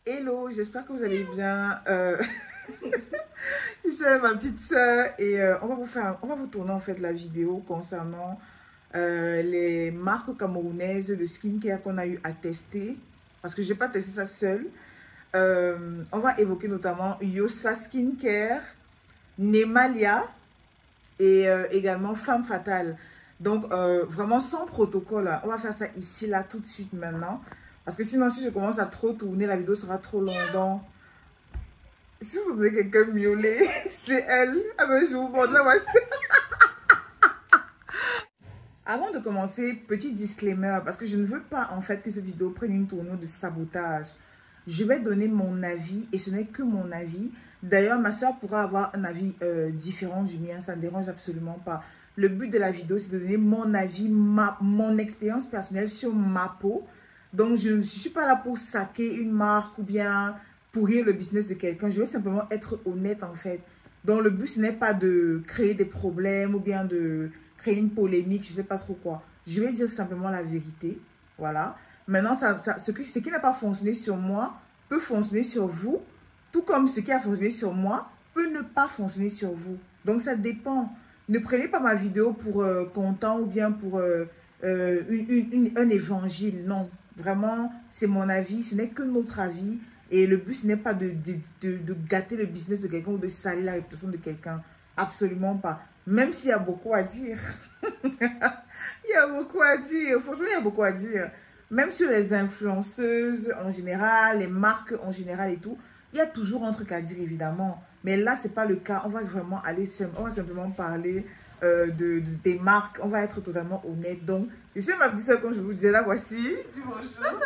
Hello, j'espère que vous allez bien. Je suis ma petite soeur et on va vous tourner en fait la vidéo concernant les marques camerounaises de skincare qu'on a eu à tester parce que j'ai pas testé ça seule. On va évoquer notamment Yosa Skincare, Nemalia et également Femme Fatale. Donc vraiment sans protocole, on va faire ça ici là tout de suite maintenant. Parce que sinon, si je commence à trop tourner, la vidéo sera trop longue. Donc, si vous voulez quelqu'un miauler, c'est elle. Alors, je vous montre la voici. Avant de commencer, petit disclaimer, parce que je ne veux pas en fait que cette vidéo prenne une tournure de sabotage. Je vais donner mon avis et ce n'est que mon avis. D'ailleurs, ma soeur pourra avoir un avis différent du mien. Ça ne dérange absolument pas. Le but de la vidéo, c'est de donner mon avis, mon expérience personnelle sur ma peau. Donc, je ne suis pas là pour saquer une marque ou bien pourrir le business de quelqu'un. Je veux simplement être honnête en fait. Donc, le but, ce n'est pas de créer des problèmes ou bien de créer une polémique, je ne sais pas trop quoi. Je vais dire simplement la vérité. Voilà. Maintenant, ce qui n'a pas fonctionné sur moi peut fonctionner sur vous. Tout comme ce qui a fonctionné sur moi peut ne pas fonctionner sur vous. Donc, ça dépend. Ne prenez pas ma vidéo pour content ou bien pour un évangile. Non. Vraiment, c'est mon avis, ce n'est que notre avis. Et le but, ce n'est pas de gâter le business de quelqu'un ou de salir la réputation de quelqu'un. Absolument pas. Même s'il y a beaucoup à dire. Il y a beaucoup à dire. Franchement, il y a beaucoup à dire. Même sur les influenceuses en général, les marques en général et tout. Il y a toujours un truc à dire, évidemment. Mais là, ce n'est pas le cas. On va vraiment on va simplement parler des marques. On va être totalement honnête. Donc, je suis ma petite soeur, comme je vous disais, là, voici. Dis bonjour.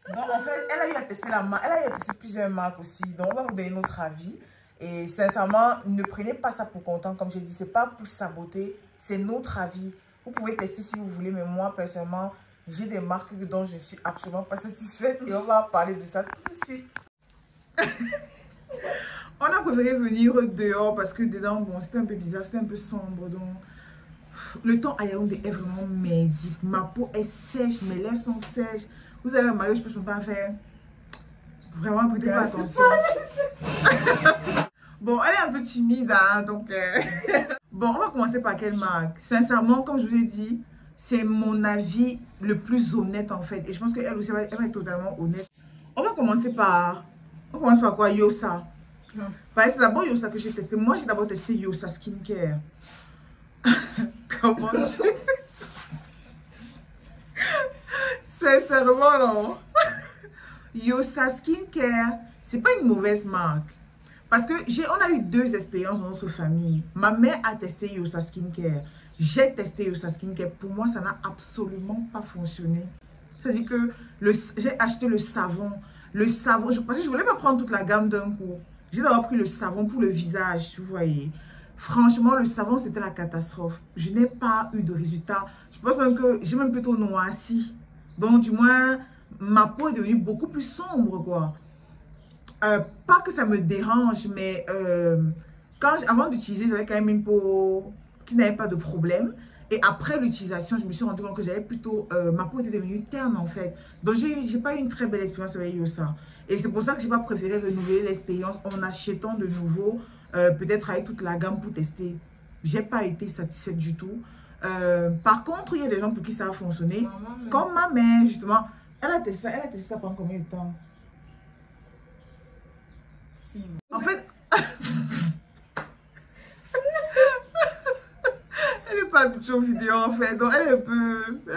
Donc, en fait, elle a eu à tester la marque. Elle a eu à tester plusieurs marques aussi. Donc, on va vous donner notre avis. Et sincèrement, ne prenez pas ça pour content. Comme j'ai dit, ce n'est pas pour saboter. C'est notre avis. Vous pouvez tester si vous voulez. Mais moi, personnellement, j'ai des marques dont je ne suis absolument pas satisfaite. Et on va parler de ça tout de suite. On a préféré venir dehors parce que dedans, bon, c'était un peu bizarre, c'était un peu sombre. Donc, le temps à Yaoundé est vraiment merdique. Ma peau est sèche, mes lèvres sont sèches. Vous avez remarqué, je peux pas faire. Vraiment, prêtez pas attention. Bon, elle est un peu timide, hein, donc. Bon, on va commencer par quelle marque? Sincèrement, comme je vous ai dit, c'est mon avis le plus honnête en fait. Et je pense qu'elle aussi, elle va être totalement honnête. On va commencer par. On commence par quoi? Yosa. C'est d'abord Yosa que j'ai testé. Moi, j'ai d'abord testé Yosa Skincare. Comment sincèrement, non. Yosa Skincare, c'est pas une mauvaise marque. Parce que on a eu deux expériences dans notre famille. Ma mère a testé Yosa Skincare. J'ai testé Yosa Skincare. Pour moi, ça n'a absolument pas fonctionné. C'est-à-dire que j'ai acheté le savon. Le savon, parce que je voulais pas prendre toute la gamme d'un coup. J'ai d'abord pris le savon pour le visage, vous voyez. Franchement, le savon, c'était la catastrophe. Je n'ai pas eu de résultat. Je pense même que j'ai même plutôt noirci. Donc, du moins, ma peau est devenue beaucoup plus sombre, quoi. Pas que ça me dérange, mais avant d'utiliser, j'avais quand même une peau qui n'avait pas de problème. Et après l'utilisation, je me suis rendu compte que j'avais plutôt... ma peau était devenue terne, en fait. Donc, j'ai pas eu une très belle expérience avec Yosa. Et c'est pour ça que j'ai pas préféré renouveler l'expérience en achetant de nouveau, peut-être avec toute la gamme pour tester. J'ai pas été satisfaite du tout. Par contre, il y a des gens pour qui ça a fonctionné. Comme ma mère, justement. Elle a testé ça pendant combien de temps? En fait... elle n'est pas habituée aux vidéos en fait, donc elle est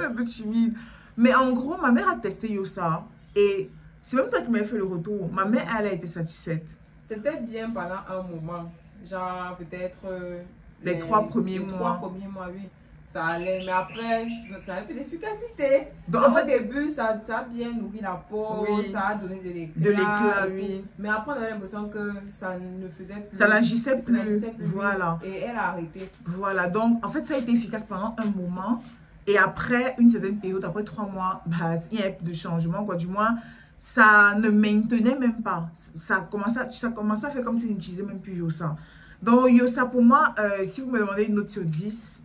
un peu timide. Mais en gros, ma mère a testé Yosa et c'est même toi qui m'as fait le retour. Ma mère, elle a été satisfaite. C'était bien pendant un moment, genre peut-être les 3 premiers mois. 3 premiers mois, oui. ça allait, mais après, ça n'a plus d'efficacité. Donc, au début, ça a bien nourri la peau, oui. Ça a donné de l'éclat, oui. Mais après, on avait l'impression que ça ne faisait plus. Ça n'agissait plus. Voilà. Et elle a arrêté. Voilà, donc en fait, ça a été efficace pendant un moment. Et après une certaine période, après 3 mois, bah, il n'y a plus de changement, quoi. Du moins, ça ne maintenait même pas. Ça commençait à faire comme si on n'utilisait même plus Yossa. Donc, Yossa, pour moi, si vous me demandez une note sur 10,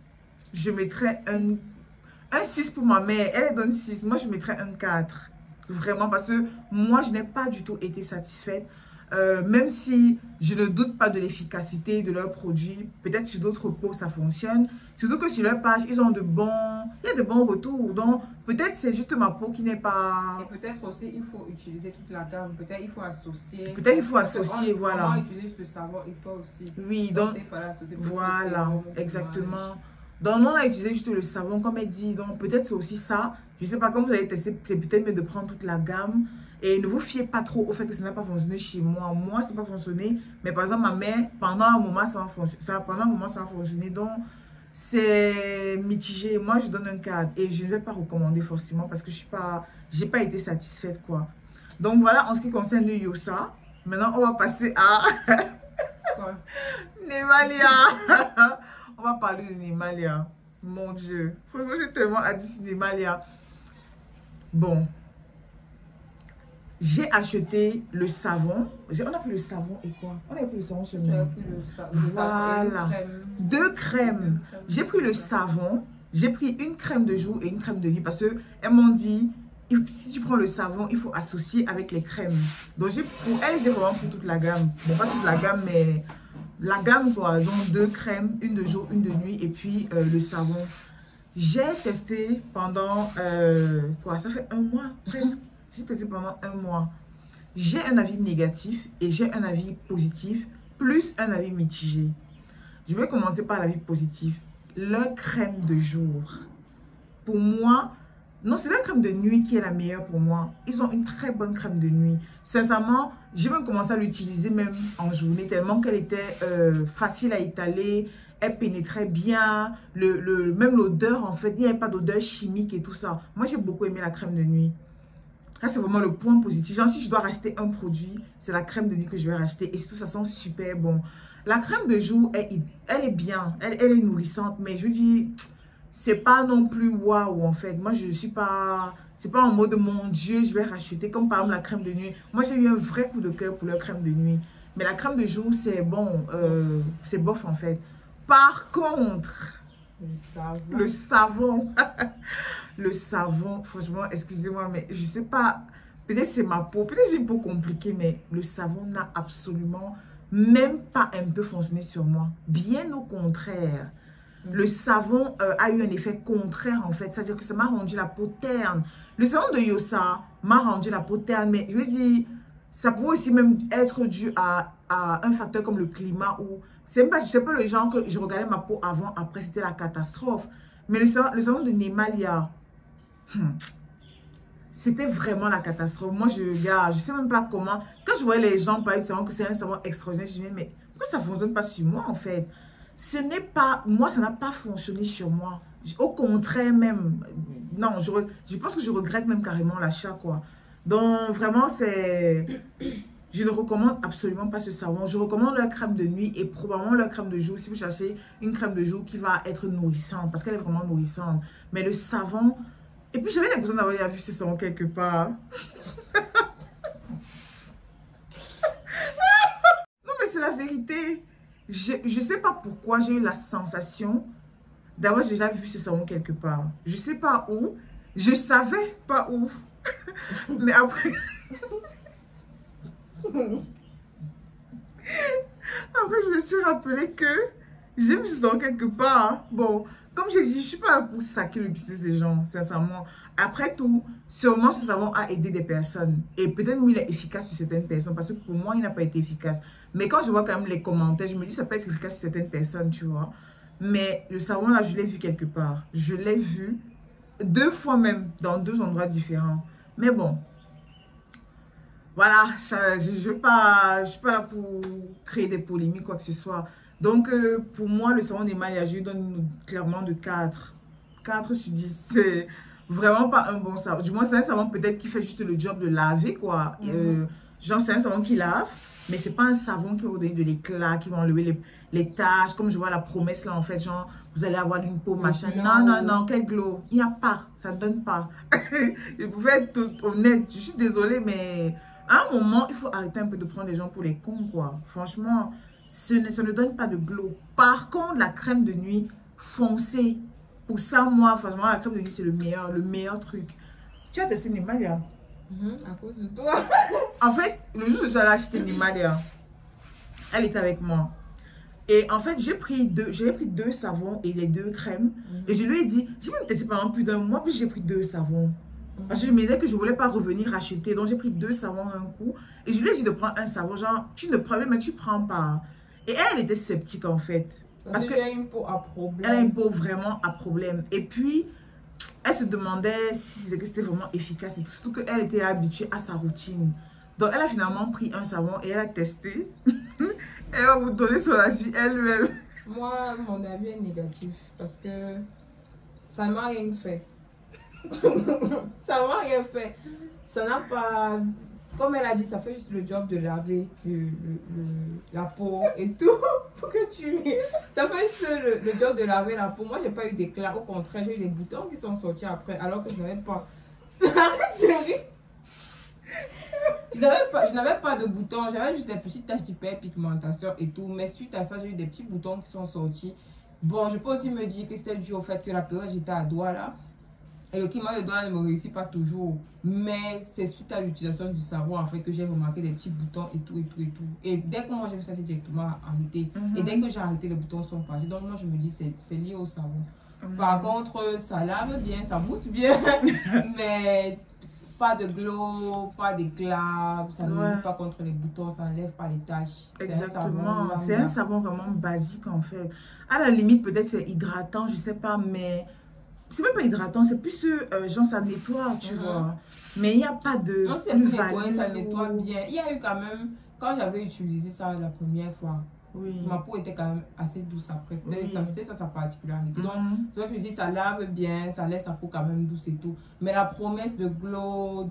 je mettrais un 6 pour ma mère. Elle donne 6. Moi, je mettrais un 4. Vraiment, parce que moi, je n'ai pas du tout été satisfaite. Même si je ne doute pas de l'efficacité de leurs produits, peut-être sur d'autres peaux ça fonctionne. Surtout que sur leur page, il y a de bons retours. Donc, peut-être c'est juste ma peau qui n'est pas... Et peut-être aussi, il faut utiliser toute la gamme. Peut-être il faut associer. Peut-être il faut associer, voilà. On utilise le savon et toi aussi. Oui, donc voilà, exactement. Donc, nous, on a utilisé juste le savon, comme elle dit. Donc, peut-être c'est aussi ça. Je ne sais pas, comme vous avez testé, c'est peut-être mieux de prendre toute la gamme. Et ne vous fiez pas trop au fait que ça n'a pas fonctionné chez moi. Moi, ça n'a pas fonctionné. Mais par exemple, ma mère, pendant un moment, ça a fonctionné. Donc, c'est mitigé. Moi, je donne un 4. Et je ne vais pas recommander forcément parce que je n'ai pas été satisfaite, quoi. Donc, voilà, en ce qui concerne le Yossa. Maintenant, on va passer à Nemalia. On va parler de Nemalia. Mon Dieu. Franchement, j'ai tellement hâte sur Nemalia. Bon. J'ai acheté le savon. On a pris le savon et quoi? On a pris le savon sur nous. Voilà. 2 crèmes. J'ai pris le savon. J'ai pris une crème de jour et une crème de nuit parce qu'elles m'ont dit, si tu prends le savon, il faut associer avec les crèmes. Donc, pour elles, j'ai vraiment pris toute la gamme. Bon, pas toute la gamme, mais la gamme, quoi. Donc, 2 crèmes, une de jour, une de nuit et puis le savon. J'ai testé pendant, ça fait 1 mois presque. J'ai testé pendant 1 mois. J'ai un avis négatif et j'ai un avis positif, plus un avis mitigé. Je vais commencer par l'avis positif. Leur crème de jour. Pour moi, non, c'est la crème de nuit qui est la meilleure pour moi. Ils ont une très bonne crème de nuit. Sincèrement, j'ai même commencé à l'utiliser même en journée, tellement qu'elle était facile à étaler. Elle pénétrait bien. Même l'odeur, en fait, il n'y avait pas d'odeur chimique et tout ça. Moi, j'ai beaucoup aimé la crème de nuit. Là, c'est vraiment le point positif. Genre, si je dois racheter un produit, c'est la crème de nuit que je vais racheter. Et surtout, ça sent super bon. La crème de jour, elle est bien. Elle est nourrissante. Mais je veux dire, c'est pas non plus waouh, en fait. Moi, je suis pas... C'est pas en mode, mon Dieu, je vais racheter. Comme par exemple la crème de nuit. Moi, j'ai eu un vrai coup de cœur pour leur crème de nuit. Mais la crème de jour, c'est bon. C'est bof, en fait. Par contre... Le savon. Le savon, franchement, excusez-moi, mais je sais pas. Peut-être c'est ma peau. Peut-être j'ai une peau compliquée, mais le savon n'a absolument même pas un peu fonctionné sur moi. Bien au contraire. Le savon a eu un effet contraire, en fait. C'est-à-dire que ça m'a rendu la peau terne. Le savon de Yossa m'a rendu la peau terne. Mais je veux dire, ça pourrait aussi même être dû à un facteur comme le climat ou... Je ne sais pas le genre que je regardais ma peau avant, après c'était la catastrophe. Mais le savon de Nemalia, c'était vraiment la catastrophe. Moi, je ne sais même pas comment. Quand je voyais les gens parler de savon, que c'est un savon extraordinaire, je me disais, mais pourquoi ça ne fonctionne pas sur moi en fait? Ce n'est pas, moi, ça n'a pas fonctionné sur moi. Au contraire même, non, je pense que je regrette même carrément l'achat, quoi. Donc, vraiment, c'est... Je ne recommande absolument pas ce savon. Je recommande leur crème de nuit et probablement leur crème de jour si vous cherchez une crème de jour qui va être nourrissante parce qu'elle est vraiment nourrissante. Mais le savon... Et puis j'avais l'impression d'avoir déjà vu ce savon quelque part. Non mais c'est la vérité. Je ne sais pas pourquoi j'ai eu la sensation d'avoir déjà vu ce savon quelque part. Je ne sais pas où. Je savais pas où. Mais après... Après, je me suis rappelé que j'ai vu ça quelque part. Bon, comme j'ai dit, je ne suis pas là pour saquer le business des gens, sincèrement. Après tout, sûrement ce savon a aidé des personnes. Et peut-être qu'il est efficace sur certaines personnes, parce que pour moi, il n'a pas été efficace. Mais quand je vois quand même les commentaires, je me dis ça peut être efficace sur certaines personnes, tu vois. Mais le savon, là, je l'ai vu quelque part. Je l'ai vu 2 fois même, dans 2 endroits différents. Mais bon. Voilà, je ne suis pas là pour créer des polémiques, quoi que ce soit. Donc, pour moi, le savon Nemalia, je lui donne clairement de 4. 4 sur 10. C'est vraiment pas un bon savon. Du moins, c'est un savon peut-être qui fait juste le job de laver, quoi. Genre, c'est un savon qui lave, mais c'est pas un savon qui va vous donner de l'éclat, qui va enlever les taches. Comme je vois la promesse là, en fait, genre, vous allez avoir une peau, machin. Non, non, non, quel glow. Il n'y a pas, ça ne donne pas. Je pouvais être tout honnête, je suis désolée, mais à un moment, il faut arrêter un peu de prendre les gens pour les cons, quoi. Franchement, ça ne donne pas de glow. Par contre, la crème de nuit foncée, pour ça, moi, franchement, la crème de nuit, c'est le meilleur truc. Tu as testé Nimalia? À cause de toi. En fait, le jour où je suis allée acheter Nimalia, elle était avec moi. Et en fait, j'avais pris deux savons et les 2 crèmes. Et je lui ai dit, j'ai même testé pendant plus d'un mois, puis j'ai pris 2 savons. Parce que je me disais que je ne voulais pas revenir acheter. Donc, j'ai pris 2 savons d'un coup. Et je lui ai dit de prendre un savon. Genre, tu ne prends pas, mais tu ne prends pas. Et elle était sceptique, en fait. Parce qu'elle a une peau à problème. Elle a une peau vraiment à problème. Et puis, elle se demandait si c'était vraiment efficace. Et surtout qu'elle était habituée à sa routine. Donc, elle a finalement pris un savon et elle a testé. Elle va vous donner son avis elle-même. Moi, mon avis est négatif. Parce que ça ne m'a rien fait. Ça m'a rien fait. Ça n'a pas... Comme elle a dit, ça fait juste le job de laver la peau et tout. Pour que tu... Ça fait juste le job de laver la peau. Moi, j'ai pas eu d'éclat. Au contraire, j'ai eu des boutons qui sont sortis après. Alors que je n'avais pas... Arrête de rire. Je n'avais pas de boutons. J'avais juste des petites taches d'hyperpigmentation et tout. Mais suite à ça, j'ai eu des petits boutons qui sont sortis. Bon, je peux aussi me dire que c'était dû au fait que la période, j'étais à doigt là. Et le climat de doigt ne me réussit pas toujours. Mais c'est suite à l'utilisation du savon en fait que j'ai remarqué des petits boutons et tout et tout et tout. Et dès que moi j'ai vu ça, j'ai directement arrêté. Et dès que j'ai arrêté, les boutons sont partis. Donc moi je me dis c'est lié au savon. Par contre, ça lave bien, ça mousse bien. Mais pas de glow, pas d'éclat, ça ne lutte pas contre les boutons, ça n'enlève pas les taches. Exactement, c'est un savon vraiment basique en fait. À la limite, peut-être c'est hydratant, je sais pas, mais c'est même pas hydratant, c'est plus genre ça nettoie, tu vois. Mais il n'y a pas de. Non, c'est plus nettoyé, ça nettoie bien. Il y a eu quand même, quand j'avais utilisé ça la première fois, ma peau était quand même assez douce après. C'était ça sa particularité. Donc, c'est vrai que je dis, ça lave bien, ça laisse sa peau quand même douce et tout. Mais la promesse de glow,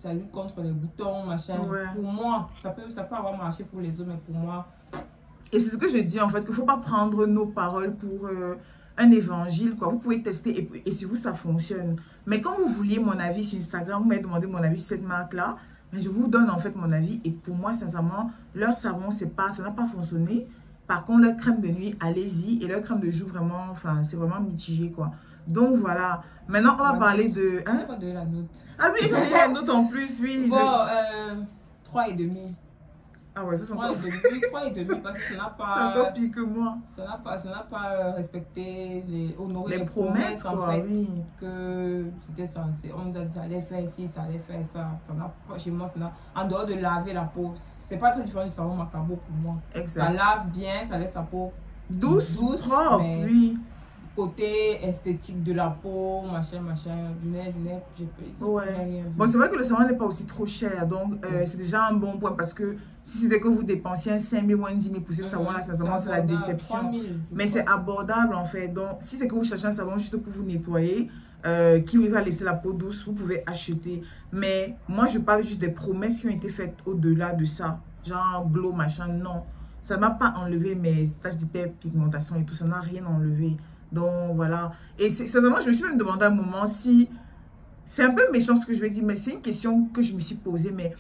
ça lutte contre les boutons, machin, pour moi, ça peut avoir marché pour les autres, mais pour moi. Et c'est ce que je dis en fait, qu'il ne faut pas prendre nos paroles pour un évangile, quoi. Vous pouvez tester et sur vous, ça fonctionne. Mais quand vous vouliez mon avis sur Instagram, vous m'avez demandé mon avis sur cette marque-là. Mais je vous donne en fait mon avis et pour moi, sincèrement, leur savon, ça n'a pas fonctionné. Par contre, leur crème de nuit, allez-y. Et leur crème de jour, vraiment, enfin, c'est vraiment mitigé, quoi. Donc voilà. Maintenant, on va parler de... Hein? On va donner la note. Ah oui, il faut donner la note en plus, oui. Bon, 3,5. Ah ouais, ça c'est encore... 3,5 parce que ça n'a pas... C'est encore pire que moi. Ça n'a pas respecté, honoré les promesses quoi, en fait, que c'était censé. On dit ça allait faire ci, ça allait faire ça. Ça n'a pas, chez moi, en dehors de laver la peau, c'est pas très différent du savon Macabo pour moi. Exact. Ça lave bien, ça laisse sa peau douce propre, mais oui. Côté esthétique de la peau, machin, Bon, c'est vrai que le savon n'est pas aussi trop cher, donc c'est déjà un bon point parce que si c'était que vous dépensiez 5 000 ou 10 000 pour ce savon-là, sincèrement, c'est la déception. Mais c'est abordable en fait. Donc, si c'est que vous cherchez un savon juste pour vous nettoyer, qui va laisser la peau douce, vous pouvez acheter. Mais moi, je parle juste des promesses qui ont été faites au-delà de ça. Genre glow, machin, non. Ça ne m'a pas enlevé mes taches d'hyperpigmentation et tout, ça n'a rien enlevé. Donc voilà. Et sincèrement, je me suis même demandé à un moment si... C'est un peu méchant ce que je vais dire, mais c'est une question que je me suis posée. Mais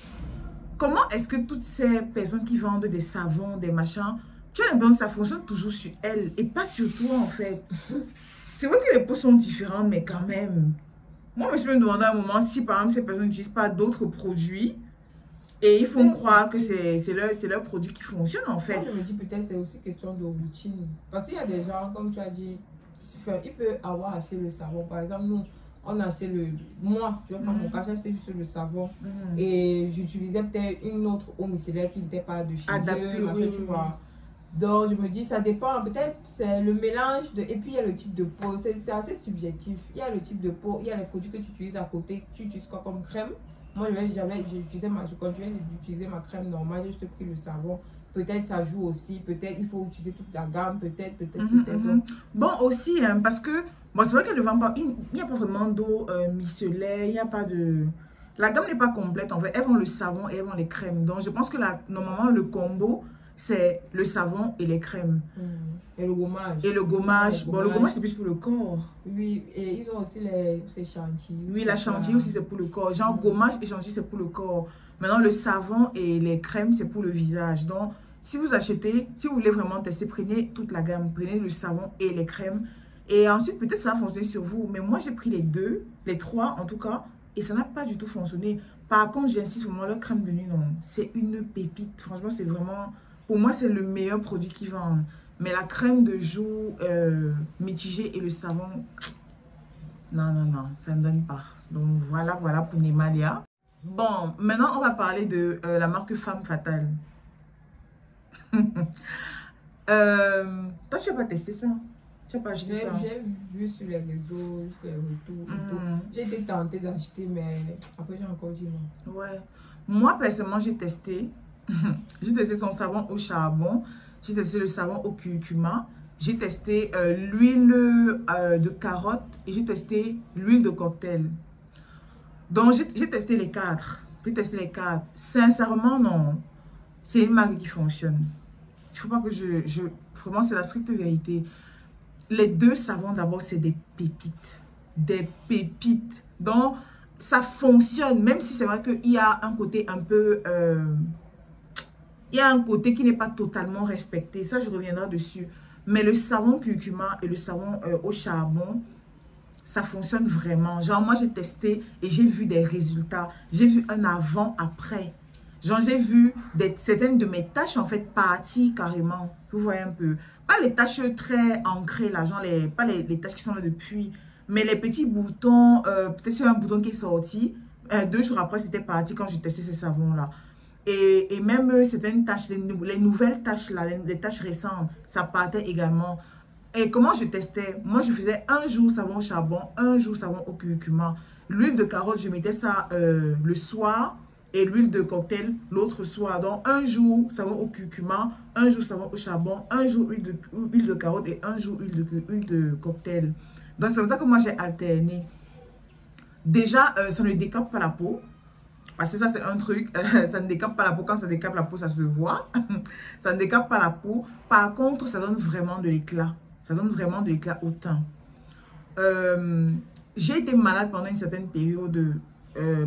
comment est-ce que toutes ces personnes qui vendent des savons, des machins, tu as l'impression que ça fonctionne toujours sur elles et pas sur toi en fait. C'est vrai que les peaux sont différentes, mais quand même. Moi, je me suis demandé à un moment si par exemple ces personnes n'utilisent pas d'autres produits et ils font croire que c'est leur produit qui fonctionne en fait. Moi, je me dis peut-être c'est aussi question de routine. Parce qu'il y a des gens, comme tu as dit, il peut avoir acheté le savon. Par exemple, nous, on a acheté moi, je vais prendre mon cas, j'ai acheté juste le savon. Et j'utilisais peut-être une autre eau micellaire qui n'était pas de chez eux, tu vois. Donc, je me dis, ça dépend. Peut-être c'est le mélange de... Et puis, il y a le type de peau. C'est assez subjectif. Il y a le type de peau, il y a les produits que tu utilises à côté. Tu utilises quoi comme crème? Moi, je continuais d'utiliser ma crème normale. J'ai juste pris le savon. Peut-être ça joue aussi. Peut-être il faut utiliser toute la gamme. Peut-être. Bon, aussi, hein, parce que Bon, c'est vrai qu'elle ne vend pas, il n'y a pas vraiment d'eau micellaire, il n'y a pas de... La gamme n'est pas complète en fait. Elles vendent le savon et elles vendent les crèmes. Donc, je pense que normalement, le combo, c'est le savon et les crèmes. Et le gommage. Et le gommage. Bon, le gommage, c'est plus pour le corps. Oui, et ils ont aussi ces chantilly. Oui, la chantilly aussi, c'est pour le corps. Genre, gommage et chantilly, c'est pour le corps. Maintenant, le savon et les crèmes, c'est pour le visage. Donc, si vous achetez, si vous voulez vraiment tester, prenez toute la gamme. Prenez le savon et les crèmes. Et ensuite, peut-être ça va fonctionner sur vous. Mais moi, j'ai pris les deux, les trois en tout cas. Et ça n'a pas du tout fonctionné. Par contre, j'insiste vraiment, leur crème de nuit, non. C'est une pépite. Franchement, c'est vraiment... Pour moi, c'est le meilleur produit qu'ils vendent. Mais la crème de jour mitigée et le savon... Non, non, non. Ça ne donne pas. Donc, voilà pour Nemalia. Bon, maintenant, on va parler de la marque Femme Fatale. Toi, tu n'as pas testé ça? Tu n'as pas acheté ça? J'ai vu sur les réseaux, les retours et tout. J'ai été tentée d'acheter, mais après, j'ai encore dit non. Ouais. Moi, personnellement, j'ai testé. J'ai testé son savon au charbon. J'ai testé le savon au curcuma. J'ai testé l'huile de carotte. Et j'ai testé l'huile de cocktail. Donc, j'ai testé les quatre. J'ai testé les quatre. Sincèrement, non. C'est une marque qui fonctionne. Il ne faut pas que vraiment, c'est la stricte vérité. Les deux savons, d'abord, c'est des pépites. Des pépites. Donc, ça fonctionne. Même si c'est vrai qu'il y a un côté un peu... il y a un côté qui n'est pas totalement respecté. Ça, je reviendrai dessus. Mais le savon curcuma et le savon au charbon, ça fonctionne vraiment. Genre, moi, j'ai testé et j'ai vu des résultats. J'ai vu un avant-après. Genre, j'ai vu certaines de mes taches, en fait, partir carrément. Vous voyez un peu. Pas les taches très ancrées, là. Genre, pas les taches qui sont là depuis. Mais les petits boutons, peut-être c'est un bouton qui est sorti. 2 jours après, c'était parti quand j'ai testé ces savons-là. Et même certaines taches, les nouvelles taches là, les taches récentes, ça partait également. Et comment je testais? Moi, je faisais un jour savon au charbon, un jour savon au curcuma. L'huile de carotte, je mettais ça le soir et l'huile de cocktail l'autre soir. Donc, un jour savon au curcuma, un jour savon au charbon, un jour huile de carotte et un jour huile de cocktail. Donc, c'est comme ça que moi, j'ai alterné. Déjà, ça ne décape pas la peau. Parce que ça, c'est un truc, ça ne décape pas la peau. Quand ça décape la peau, ça se voit. Ça ne décape pas la peau. Par contre, ça donne vraiment de l'éclat. Ça donne vraiment de l'éclat au teint. J'ai été malade pendant une certaine période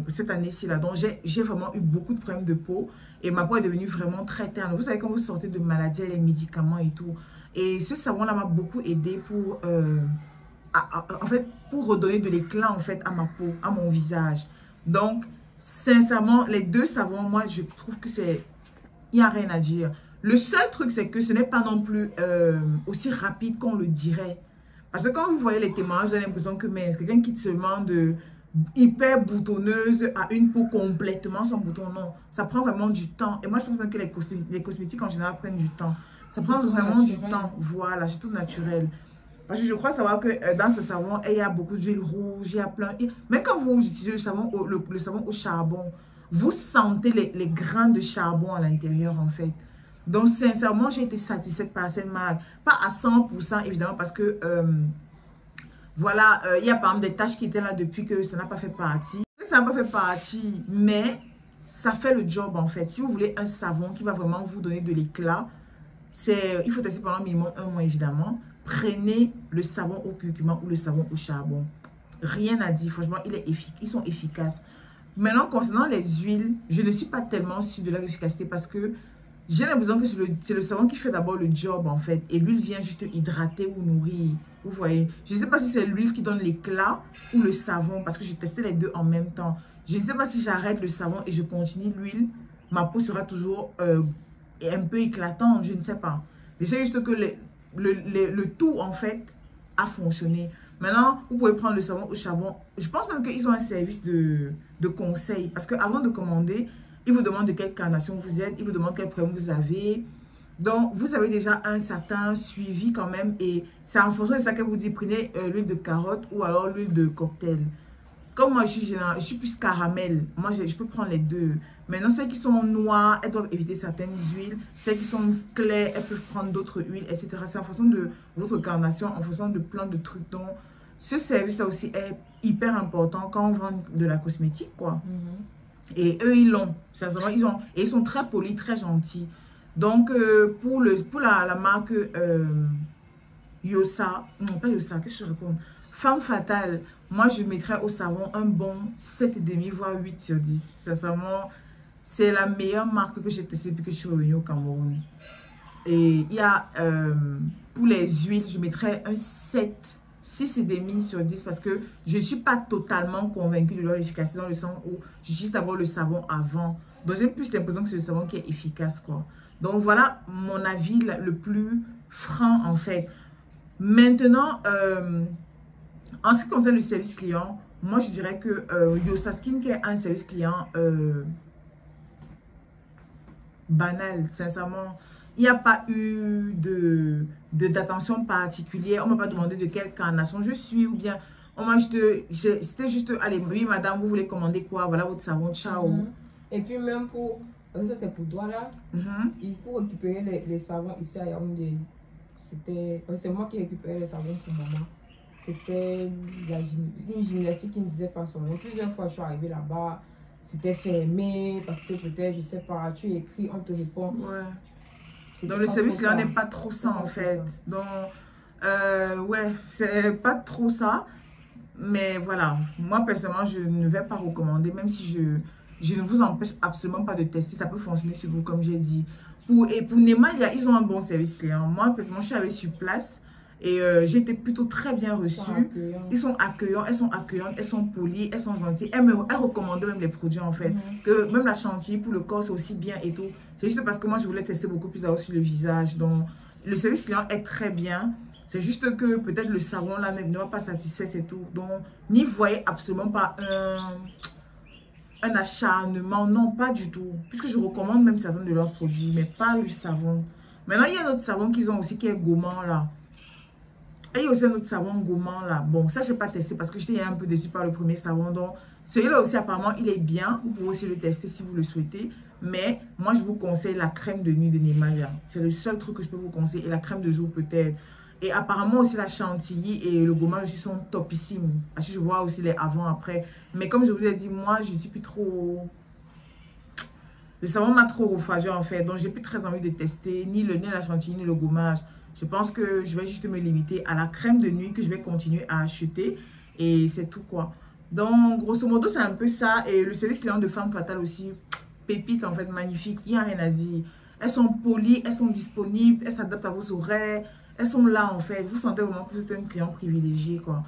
cette année-ci. Donc, j'ai vraiment eu beaucoup de problèmes de peau. Et ma peau est devenue vraiment très terne. Vous savez, quand vous sortez de maladie, les médicaments et tout. Et ce savon-là m'a beaucoup aidé pour... en fait, pour redonner de l'éclat en fait à ma peau, à mon visage. Donc, sincèrement, les deux savons, moi, je trouve que c'est... Il n'y a rien à dire. Le seul truc, c'est que ce n'est pas non plus aussi rapide qu'on le dirait. Parce que quand vous voyez les témoignages, vous avez l'impression que c'est quelqu'un qui seulement de hyper boutonneuse à une peau complètement sans bouton. Non, ça prend vraiment du temps. Et moi, je pense même que les cosmétiques en général prennent du temps. Ça prend vraiment du temps. Voilà, c'est tout naturel. Parce que je crois savoir que dans ce savon, il y a beaucoup d'huile rouge, il y a plein... Même quand vous utilisez le savon au charbon, vous sentez les grains de charbon à l'intérieur, en fait. Donc, sincèrement, j'ai été satisfaite par cette marque. Pas à 100%, évidemment, parce que... voilà, il y a par exemple des taches qui étaient là depuis que ça n'a pas fait partie. Ça n'a pas fait partie, mais ça fait le job, en fait. Si vous voulez un savon qui va vraiment vous donner de l'éclat, il faut tester pendant minimum 1 mois, évidemment. Prenez le savon au curcuma ou le savon au charbon. Rien à dire. Franchement, ils sont efficaces. Maintenant, concernant les huiles, je ne suis pas tellement sûre de leur efficacité parce que j'ai l'impression que c'est le savon qui fait d'abord le job, en fait. Et l'huile vient juste hydrater ou nourrir. Vous voyez. Je ne sais pas si c'est l'huile qui donne l'éclat ou le savon parce que j'ai testé les deux en même temps. Je ne sais pas si j'arrête le savon et je continue l'huile. Ma peau sera toujours un peu éclatante. Je ne sais pas. Je sais juste que le tout, en fait, a fonctionné. Maintenant, vous pouvez prendre le savon au charbon. Je pense même qu'ils ont un service de conseil. Parce qu'avant de commander, ils vous demandent de quelle carnation vous êtes. Ils vous demandent quel problème vous avez. Donc, vous avez déjà un certain suivi quand même. Et c'est en fonction de ça que vous dites, prenez l'huile de carotte ou alors l'huile de cocktail. Comme moi, je suis plus caramel. Moi, je peux prendre les deux. Maintenant, celles qui sont noires, elles doivent éviter certaines huiles. Celles qui sont claires, elles peuvent prendre d'autres huiles, etc. C'est en fonction de votre carnation, en fonction de plein de trucs. Donc, ce service-là aussi est hyper important quand on vend de la cosmétique, quoi. Et eux, ils l'ont. Sincèrement, et ils sont très polis, très gentils. Donc, pour la marque Yosa, non pas Yosa, qu'est-ce que je réponds? Femme Fatale, moi, je mettrais au savon un bon 7,5, voire 8 sur 10. Sincèrement, c'est la meilleure marque que j'ai testée depuis que je suis revenue au Cameroun. Et il y a, pour les huiles, je mettrais un 7, 6,5 sur 10 parce que je ne suis pas totalement convaincue de leur efficacité dans le sens où j'utilise d'abord le savon avant. Donc, j'ai plus l'impression que c'est le savon qui est efficace, quoi. Donc, voilà mon avis le plus franc, en fait. Maintenant, en ce qui concerne le service client, moi, je dirais que Yosa Skincare a un service client banal, sincèrement. Il n'y a pas eu d'attention particulière. On ne m'a pas demandé de quelle carnation je suis ou bien c'était juste, allez, oui madame, vous voulez commander quoi? Voilà votre savon, ciao. Et puis même pour, ça c'est pour toi là, pour récupérer les savons ici à Yaoundé, c'est moi qui récupérais les savons pour maman. C'était une gymnastique qui ne disait pas son nom. Plusieurs fois je suis arrivée là-bas, c'était fermé parce que peut-être, je sais pas, tu écris, on te répond. Ouais. Donc le service là n'est pas trop ça en fait. Donc ouais, c'est pas trop ça. Mais voilà, moi personnellement je ne vais pas recommander, même si je ne vous empêche absolument pas de tester. Ça peut fonctionner sur vous comme j'ai dit. Pour Nemalia, ils ont un bon service client. Moi personnellement je suis arrivée sur place. Et j'ai été plutôt très bien reçue. Ils sont accueillants, elles sont accueillantes, elles sont polies, elles sont gentilles. Elles recommandent même les produits en fait. Que même la chantilly pour le corps c'est aussi bien et tout. C'est juste parce que moi je voulais tester beaucoup plus d'abord sur le visage. Donc le service client est très bien. C'est juste que peut-être le savon là ne va pas satisfaire, c'est tout. Donc n'y voyez absolument pas un acharnement. Non, pas du tout. Puisque je recommande même certains de leurs produits, mais pas le savon. Maintenant il y a un autre savon qu'ils ont aussi qui est gourmand là. Et il y a aussi un autre savon gourmand là. Bon, ça, je n'ai pas testé parce que j'étais un peu déçue par le premier savon. Donc, celui-là aussi, apparemment, il est bien. Vous pouvez aussi le tester si vous le souhaitez. Mais moi, je vous conseille la crème de nuit de Nemalia. C'est le seul truc que je peux vous conseiller. Et la crème de jour peut-être. Et apparemment aussi la chantilly et le gommage aussi sont topissimes. Parce que je vois aussi les avant-après. Mais comme je vous ai dit, moi, je ne suis plus trop... Le savon m'a trop refroidi en fait. Donc, j'ai plus très envie de tester ni la chantilly ni le gommage. Je pense que je vais juste me limiter à la crème de nuit que je vais continuer à acheter. Et c'est tout quoi. Donc, grosso modo, c'est un peu ça. Et le service client de Femme Fatale aussi, pépite en fait, magnifique. Il n'y a rien à dire. Elles sont polies, elles sont disponibles, elles s'adaptent à vos horaires. Elles sont là en fait. Vous sentez vraiment que vous êtes un client privilégié quoi.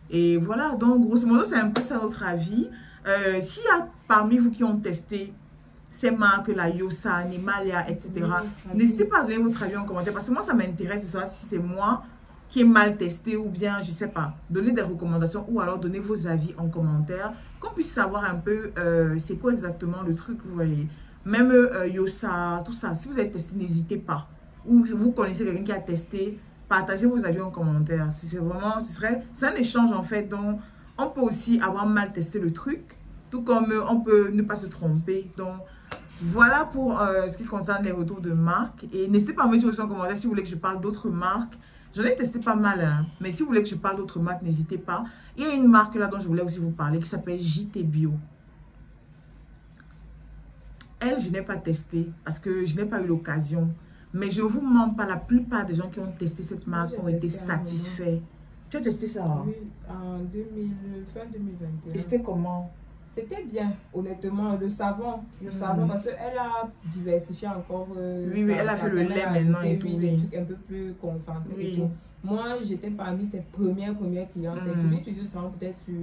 Et voilà, donc grosso modo, c'est un peu ça notre avis. S'il y a parmi vous qui ont testé ces marques, la Yosa, Nemalia, etc. N'hésitez pas à donner votre avis en commentaire parce que moi, ça m'intéresse de savoir si c'est moi qui ai mal testé ou bien, je sais pas. Donnez des recommandations ou alors donnez vos avis en commentaire, qu'on puisse savoir un peu c'est quoi exactement le truc, vous voyez. Même Yosa, tout ça. Si vous avez testé, n'hésitez pas. Ou vous connaissez quelqu'un qui a testé, partagez vos avis en commentaire. C'est vraiment, c'est un échange en fait. Donc, on peut aussi avoir mal testé le truc, tout comme on peut ne pas se tromper. Donc, voilà pour ce qui concerne les retours de marques. Et n'hésitez pas à me dire aussi en commentaire si vous voulez que je parle d'autres marques. J'en ai testé pas mal, hein. Mais si vous voulez que je parle d'autres marques, n'hésitez pas. Il y a une marque là dont je voulais aussi vous parler qui s'appelle JT Bio. Elle, je n'ai pas testé parce que je n'ai pas eu l'occasion. Mais je ne vous mens pas, la plupart des gens qui ont testé cette marque ont été satisfaits. Tu as testé ça? Oui, en fin 2021. Et c'était comment? C'était bien, honnêtement, le savon, parce qu'elle a diversifié encore. Oui, elle a fait le lait maintenant et tout. Des trucs un peu plus concentrés et tout. Moi, j'étais parmi ses premières clientes. J'ai utilisé le savon peut-être sur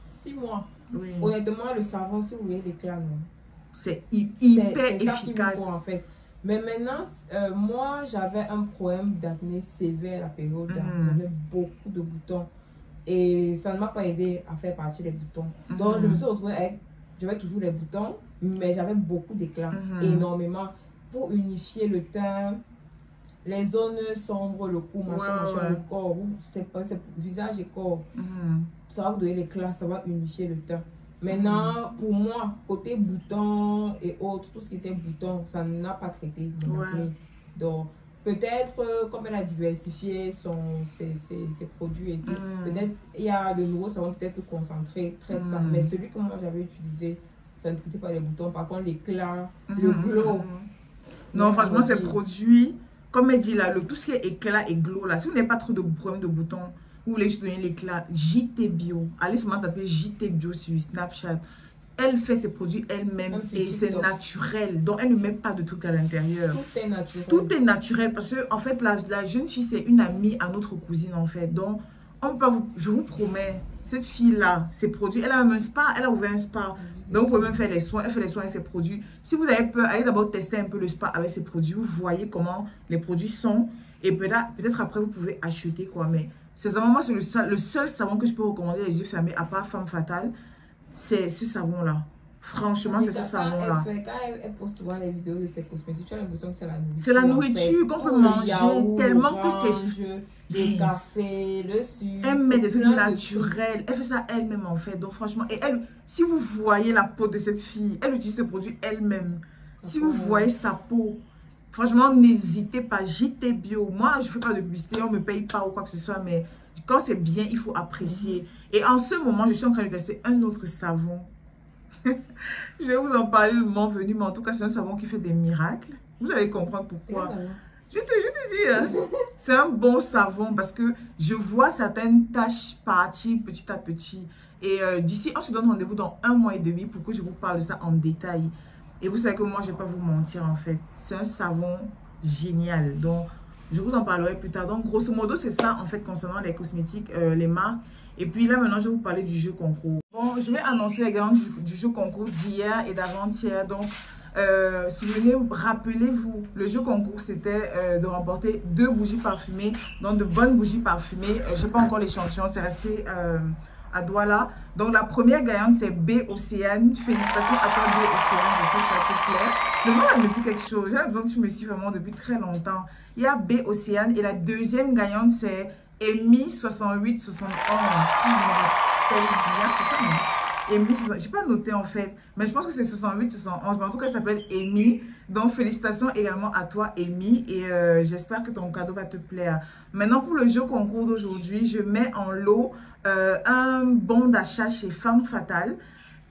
6 mois. Oui. Honnêtement, le savon, si vous voyez l'éclat, non. C'est hyper efficace. Ça qu'il vous faut, en fait. Mais maintenant, moi, j'avais un problème d'acné sévère à la période. J'avais beaucoup de boutons. Et ça ne m'a pas aidé à faire partir les boutons. Donc, je me suis retrouvée avec... J'avais toujours les boutons, mais j'avais beaucoup d'éclats, énormément. Pour unifier le teint, les zones sombres, le cou, machin, le corps, c'est visage et corps. Ça va vous donner l'éclat, ça va unifier le teint. Maintenant, pour moi, côté boutons et autres, tout ce qui était boutons, ça n'a pas traité mon acné. Donc, peut-être, comme elle a diversifié ses produits et tout, peut-être il y a de nouveaux savons peut-être plus concentrés, très ça. Mais celui que moi j'avais utilisé, ça ne traitait pas les boutons. Par contre, l'éclat, le glow. Non, franchement, ces produits, comme elle dit là, tout ce qui est éclat et glow là, si vous n'avez pas trop de problèmes de boutons, vous voulez juste donner l'éclat, JT Bio. Allez seulement taper JT Bio sur Snapchat. Elle fait ses produits elle-même et c'est naturel. Donc, elle ne met pas de trucs à l'intérieur. Tout est naturel. Tout est naturel parce que, en fait, la jeune fille, c'est une amie à notre cousine, en fait. Donc, on peut pas je vous promets, cette fille-là, ses produits, elle a même un spa, elle a ouvert un spa. Donc, vous pouvez même faire les soins. Elle fait les soins avec ses produits. Si vous avez peur, allez d'abord tester un peu le spa avec ses produits. Vous voyez comment les produits sont. Et peut-être après, vous pouvez acheter, quoi. Mais, sincèrement, moi, c'est le seul savon que je peux recommander les yeux fermés, à part Femme Fatale. C'est ce savon-là. Franchement, c'est ce savon-là. Quand elle poste souvent les vidéos de ses cosmétiques, tu as l'impression que c'est la nourriture. C'est la nourriture qu'on peut manger tellement que c'est... Le café, le sucre. Elle met des trucs naturels. Elle fait ça elle-même en fait. Donc franchement, et elle, si vous voyez la peau de cette fille, elle utilise ce produit elle-même. Si vous voyez sa peau, franchement, n'hésitez pas. JT Bio. Moi, je ne fais pas de publicité, on ne me paye pas ou quoi que ce soit, mais quand c'est bien, il faut apprécier. Et en ce moment, je suis en train de tester un autre savon. Je vais vous en parler le moment venu, mais en tout cas, c'est un savon qui fait des miracles. Vous allez comprendre pourquoi. Je te dis, hein, c'est un bon savon parce que je vois certaines taches partir petit à petit. Et d'ici, on se donne rendez-vous dans 1 mois et demi pour que je vous parle de ça en détail. Et vous savez que moi, je ne vais pas vous mentir en fait. C'est un savon génial. Donc, je vous en parlerai plus tard. Donc, grosso modo, c'est ça en fait concernant les cosmétiques, les marques. Et puis là, maintenant, je vais vous parler du jeu concours. Bon, je vais annoncer les gagnants du jeu concours d'hier et d'avant-hier. Donc, si vous venez, rappelez-vous, le jeu concours, c'était de remporter 2 bougies parfumées. Donc, de bonnes bougies parfumées. Je n'ai pas encore l'échantillon, c'est resté à Douala. Donc, la première gagnante, c'est B Océane. Félicitations à toi, B Océane. Je sais que ça te plaît. Le nom, elle me dit quelque chose. J'ai l'impression que tu me suis vraiment depuis très longtemps. Il y a B Océane. Et la deuxième gagnante, c'est Amy 6871. Si je me rappelle bien, c'est ça, non? Amy, je n'ai pas noté en fait, mais je pense que c'est 6871. Mais en tout cas, elle s'appelle Amy. Donc, félicitations également à toi, Amy. Et j'espère que ton cadeau va te plaire. Maintenant, pour le jeu concours d'aujourd'hui, je mets en lot un bon d'achat chez Femme Fatale.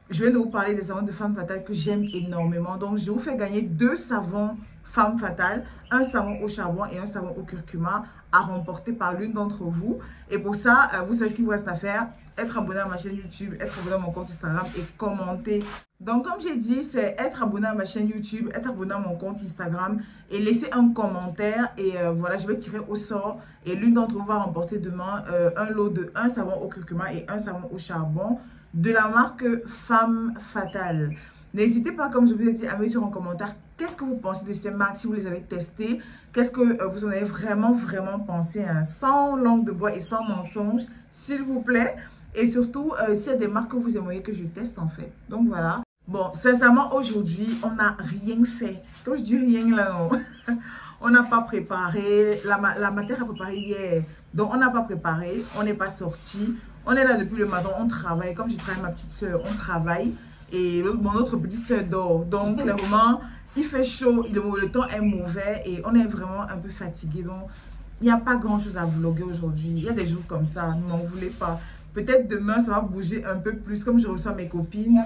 Je viens de vous parler des savons de Femme Fatale que j'aime énormément. Donc, je vous fais gagner 2 savons Femme Fatale, un savon au charbon et un savon au curcuma à remporter par l'une d'entre vous. Et pour ça, vous savez ce qu'il vous reste à faire. Être abonné à ma chaîne YouTube, être abonné à mon compte Instagram et commenter. Donc, comme j'ai dit, c'est être abonné à ma chaîne YouTube, être abonné à mon compte Instagram et laisser un commentaire. Et voilà, je vais tirer au sort. Et l'une d'entre vous va remporter demain un lot de un savon au curcuma et un savon au charbon de la marque Femme Fatale. N'hésitez pas, comme je vous ai dit, à me dire en commentaire qu'est-ce que vous pensez de ces marques si vous les avez testées. Qu'est-ce que vous en avez vraiment pensé, hein, sans langue de bois et sans mensonge, s'il vous plaît. Et surtout, s'il y a des marques que vous aimeriez que je teste en fait. Donc voilà. Bon, sincèrement, aujourd'hui, on n'a rien fait. Quand je dis rien là, non. On n'a pas préparé. La matière a préparé hier. Donc, on n'a pas préparé. On n'est pas sorti. On est là depuis le matin. On travaille. Comme je travaille ma petite soeur, on travaille. Et mon autre petite soeur dort. Donc, clairement, il fait chaud. Le temps est mauvais. Et on est vraiment un peu fatigué. Donc, il n'y a pas grand chose à vlogger aujourd'hui. Il y a des jours comme ça. Ne m'en voulez pas. Peut-être demain, ça va bouger un peu plus. Comme je reçois mes copines.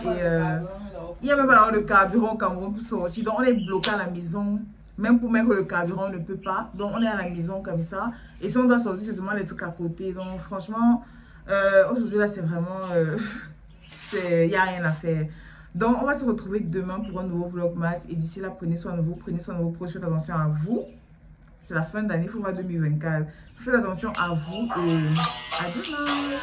Il n'y a même pas le carburant au Cameroun pour sortir. Donc, on est bloqué à la maison. Même pour mettre le carburant, on ne peut pas. Donc, on est à la maison comme ça. Et si on doit sortir, c'est seulement les trucs à côté. Donc, franchement, aujourd'hui, là, c'est vraiment... il n'y a rien à faire. Donc, on va se retrouver demain pour un nouveau vlogmas. Et d'ici là, prenez soin de vous. Prenez soin de vos proches. Faites attention à vous. C'est la fin d'année. Il faut voir 2024. Faites attention à vous. Et à demain.